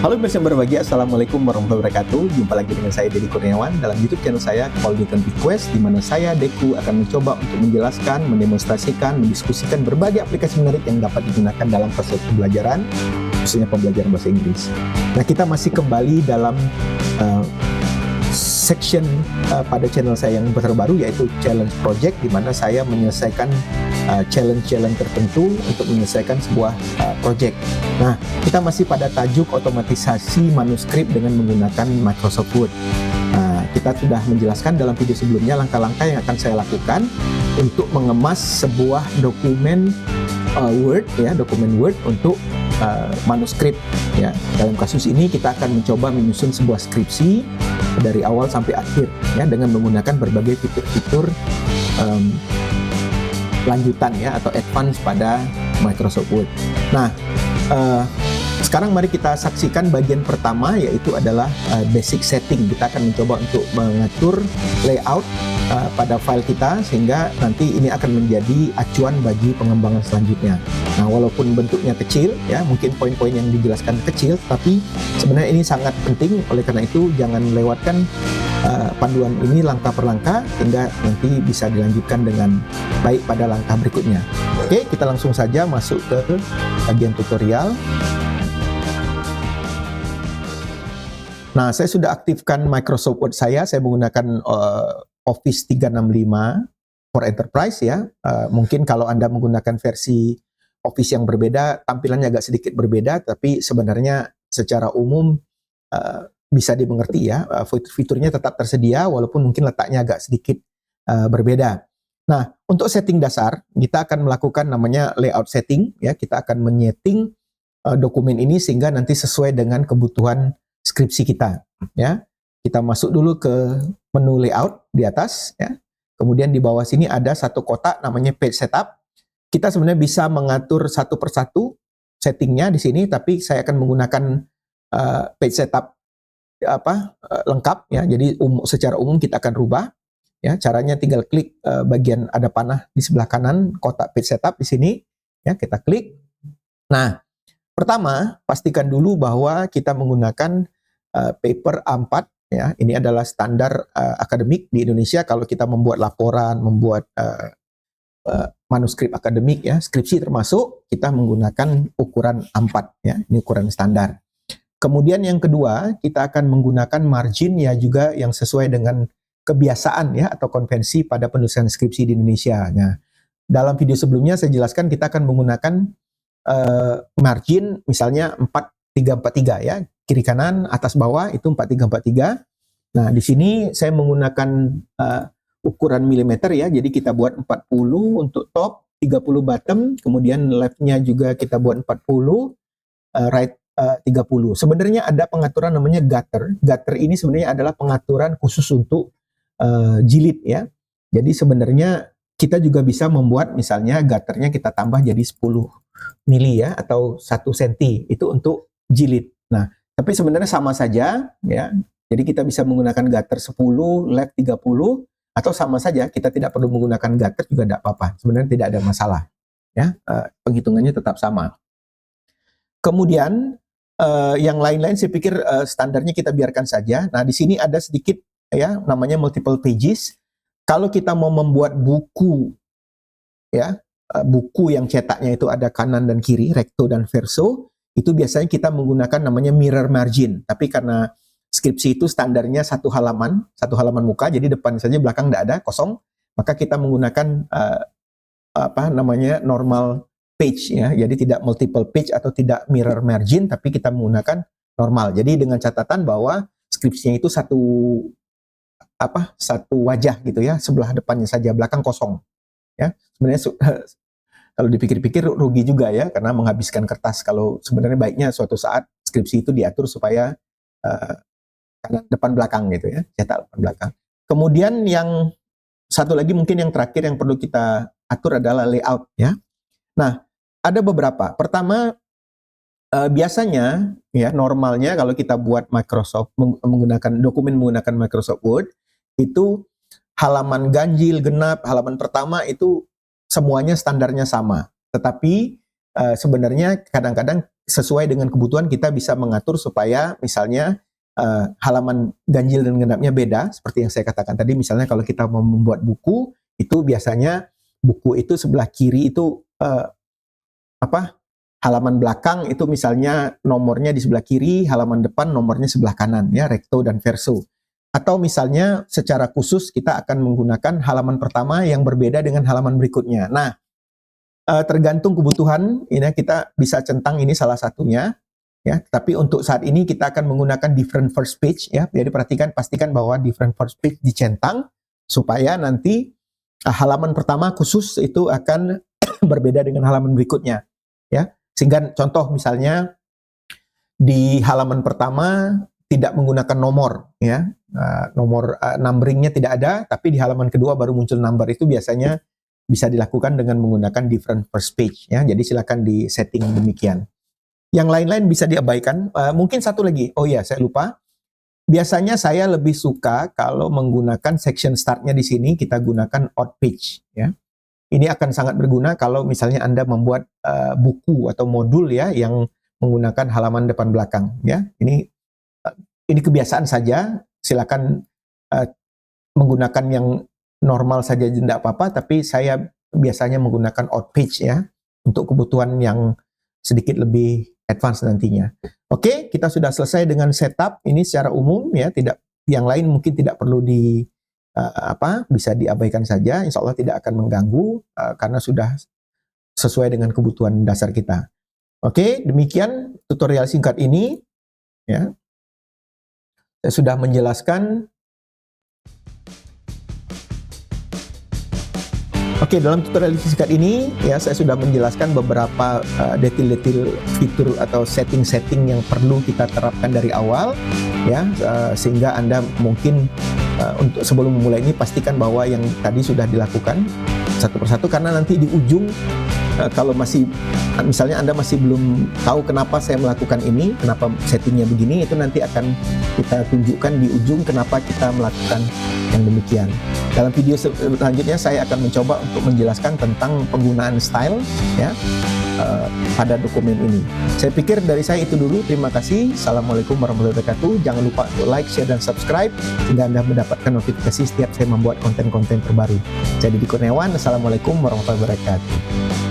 Halo yang berbahagia, Assalamualaikum warahmatullahi wabarakatuh. Jumpa lagi dengan saya, Deddy Kurniawan, dalam YouTube channel saya, Call Newton Request, di mana saya, Deku, akan mencoba untuk menjelaskan, mendemonstrasikan, mendiskusikan berbagai aplikasi menarik yang dapat digunakan dalam proses pembelajaran, khususnya pembelajaran bahasa Inggris. Nah, kita masih kembali dalam section pada channel saya yang terbaru, yaitu Challenge Project, di mana saya menyelesaikan challenge-challenge tertentu untuk menyelesaikan sebuah project. Nah, kita masih pada tajuk otomatisasi manuskrip dengan menggunakan Microsoft Word. Kita sudah menjelaskan dalam video sebelumnya langkah-langkah yang akan saya lakukan untuk mengemas sebuah dokumen Word, ya, dokumen Word untuk manuskrip. Ya, dalam kasus ini kita akan mencoba menyusun sebuah skripsi dari awal sampai akhir, ya, dengan menggunakan berbagai fitur-fitur lanjutan, ya, atau advance pada Microsoft Word. Nah, sekarang mari kita saksikan bagian pertama, yaitu adalah basic setting. Kita akan mencoba untuk mengatur layout pada file kita, sehingga nanti ini akan menjadi acuan bagi pengembangan selanjutnya. Nah, walaupun bentuknya kecil, ya, mungkin poin-poin yang dijelaskan kecil, tapi sebenarnya ini sangat penting. Oleh karena itu, jangan lewatkan panduan ini langkah per langkah, sehingga nanti bisa dilanjutkan dengan baik pada langkah berikutnya. Oke, kita langsung saja masuk ke bagian tutorial. Nah, saya sudah aktifkan Microsoft Word saya menggunakan Office 365 for Enterprise, ya. Mungkin kalau Anda menggunakan versi Office yang berbeda, tampilannya agak sedikit berbeda, tapi sebenarnya secara umum bisa dimengerti, ya. Fitur-fiturnya tetap tersedia, walaupun mungkin letaknya agak sedikit berbeda. Nah, untuk setting dasar, kita akan melakukan namanya layout setting, ya. Kita akan menyeting dokumen ini sehingga nanti sesuai dengan kebutuhan skripsi kita, ya. Kita masuk dulu ke menu layout di atas, ya. Kemudian di bawah sini ada satu kotak namanya page setup. Kita sebenarnya bisa mengatur satu persatu settingnya di sini, tapi saya akan menggunakan page setup lengkap, ya. Jadi secara umum kita akan rubah, ya. Caranya tinggal klik bagian ada panah di sebelah kanan kotak page setup di sini, ya. Kita klik. Nah, pertama pastikan dulu bahwa kita menggunakan paper A4, ya. Ini adalah standar akademik di Indonesia. Kalau kita membuat laporan, membuat manuskrip akademik, ya, skripsi termasuk, kita menggunakan ukuran A4, ya. Ini ukuran standar. Kemudian yang kedua, kita akan menggunakan margin, ya, juga yang sesuai dengan kebiasaan, ya, atau konvensi pada penulisan skripsi di Indonesia. Nah, dalam video sebelumnya saya jelaskan kita akan menggunakan margin misalnya 4343, ya, kiri kanan atas bawah itu 4343. Nah, di sini saya menggunakan ukuran milimeter, ya. Jadi kita buat 40 untuk top, 30 bottom, kemudian left-nya juga kita buat 40, right 30. Sebenarnya ada pengaturan namanya gutter. Gutter ini sebenarnya adalah pengaturan khusus untuk jilid, ya. Jadi sebenarnya kita juga bisa membuat misalnya gutternya kita tambah jadi 10 mili, ya, atau 1 cm. Itu untuk jilid. Nah, tapi sebenarnya sama saja, ya. Jadi kita bisa menggunakan gutter 10, left 30, atau sama saja kita tidak perlu menggunakan gutter juga tidak apa-apa. Sebenarnya tidak ada masalah, ya. Penghitungannya tetap sama. Kemudian yang lain-lain saya pikir standarnya kita biarkan saja. Nah, di sini ada sedikit, ya, namanya multiple pages. Kalau kita mau membuat buku, ya, buku yang cetaknya itu ada kanan dan kiri, recto dan verso, itu biasanya kita menggunakan namanya mirror margin. Tapi karena skripsi itu standarnya satu halaman muka, jadi depan saja, belakang tidak ada, kosong, maka kita menggunakan normal page, ya. Jadi tidak multiple page atau tidak mirror margin, tapi kita menggunakan normal. Jadi dengan catatan bahwa skripsinya itu satu wajah gitu, ya, sebelah depannya saja, belakang kosong, ya. Sebenarnya kalau dipikir-pikir rugi juga, ya, karena menghabiskan kertas. Kalau sebenarnya baiknya suatu saat skripsi itu diatur supaya depan belakang gitu, ya, cetak depan belakang. Kemudian yang satu lagi mungkin yang terakhir yang perlu kita atur adalah layout, ya. Nah, ada beberapa. Pertama, biasanya, ya, normalnya kalau kita buat Microsoft menggunakan dokumen menggunakan Microsoft Word, itu halaman ganjil, genap, halaman pertama itu semuanya standarnya sama. Tetapi sebenarnya kadang-kadang sesuai dengan kebutuhan kita bisa mengatur supaya misalnya halaman ganjil dan genapnya beda, seperti yang saya katakan tadi. Misalnya kalau kita mau membuat buku, itu biasanya buku itu sebelah kiri itu halaman belakang itu misalnya nomornya di sebelah kiri, halaman depan nomornya sebelah kanan, ya, recto dan verso. Atau misalnya secara khusus kita akan menggunakan halaman pertama yang berbeda dengan halaman berikutnya. Nah, tergantung kebutuhan, ini kita bisa centang ini salah satunya, ya. Tapi untuk saat ini kita akan menggunakan different first page, ya. Jadi pastikan bahwa different first page dicentang supaya nanti halaman pertama khusus itu akan berbeda dengan halaman berikutnya, ya. Sehingga contoh misalnya di halaman pertama tidak menggunakan nomor, ya, nomor numberingnya tidak ada, tapi di halaman kedua baru muncul number. Itu biasanya bisa dilakukan dengan menggunakan different first page, ya. Jadi silakan di setting demikian. Yang lain-lain bisa diabaikan. Mungkin satu lagi, oh ya saya lupa. Biasanya saya lebih suka kalau menggunakan section startnya di sini kita gunakan odd page, ya. Ini akan sangat berguna kalau misalnya Anda membuat buku atau modul, ya, yang menggunakan halaman depan belakang, ya. Ini kebiasaan saja. Silakan menggunakan yang normal saja tidak apa-apa, tapi saya biasanya menggunakan odd page, ya, untuk kebutuhan yang sedikit lebih advance nantinya. Oke, kita sudah selesai dengan setup ini secara umum, ya. Tidak, yang lain mungkin tidak perlu bisa diabaikan saja. Insya Allah tidak akan mengganggu karena sudah sesuai dengan kebutuhan dasar kita. Oke, demikian tutorial singkat ini, ya. Saya sudah menjelaskan. Oke, dalam tutorial singkat ini, ya, saya sudah menjelaskan beberapa detail-detail fitur atau setting-setting yang perlu kita terapkan dari awal, ya, sehingga Anda mungkin untuk sebelum memulai ini pastikan bahwa yang tadi sudah dilakukan satu persatu, karena nanti di ujung kalau masih misalnya Anda masih belum tahu kenapa saya melakukan ini, kenapa settingnya begini, itu nanti akan kita tunjukkan di ujung kenapa kita melakukan yang demikian. Dalam video selanjutnya saya akan mencoba untuk menjelaskan tentang penggunaan style, ya, pada dokumen ini. Saya pikir dari saya itu dulu. Terima kasih. Assalamualaikum warahmatullahi wabarakatuh. Jangan lupa untuk like, share, dan subscribe sehingga Anda mendapatkan notifikasi setiap saya membuat konten-konten terbaru. Saya Didi Kurniawan. Assalamualaikum warahmatullahi wabarakatuh.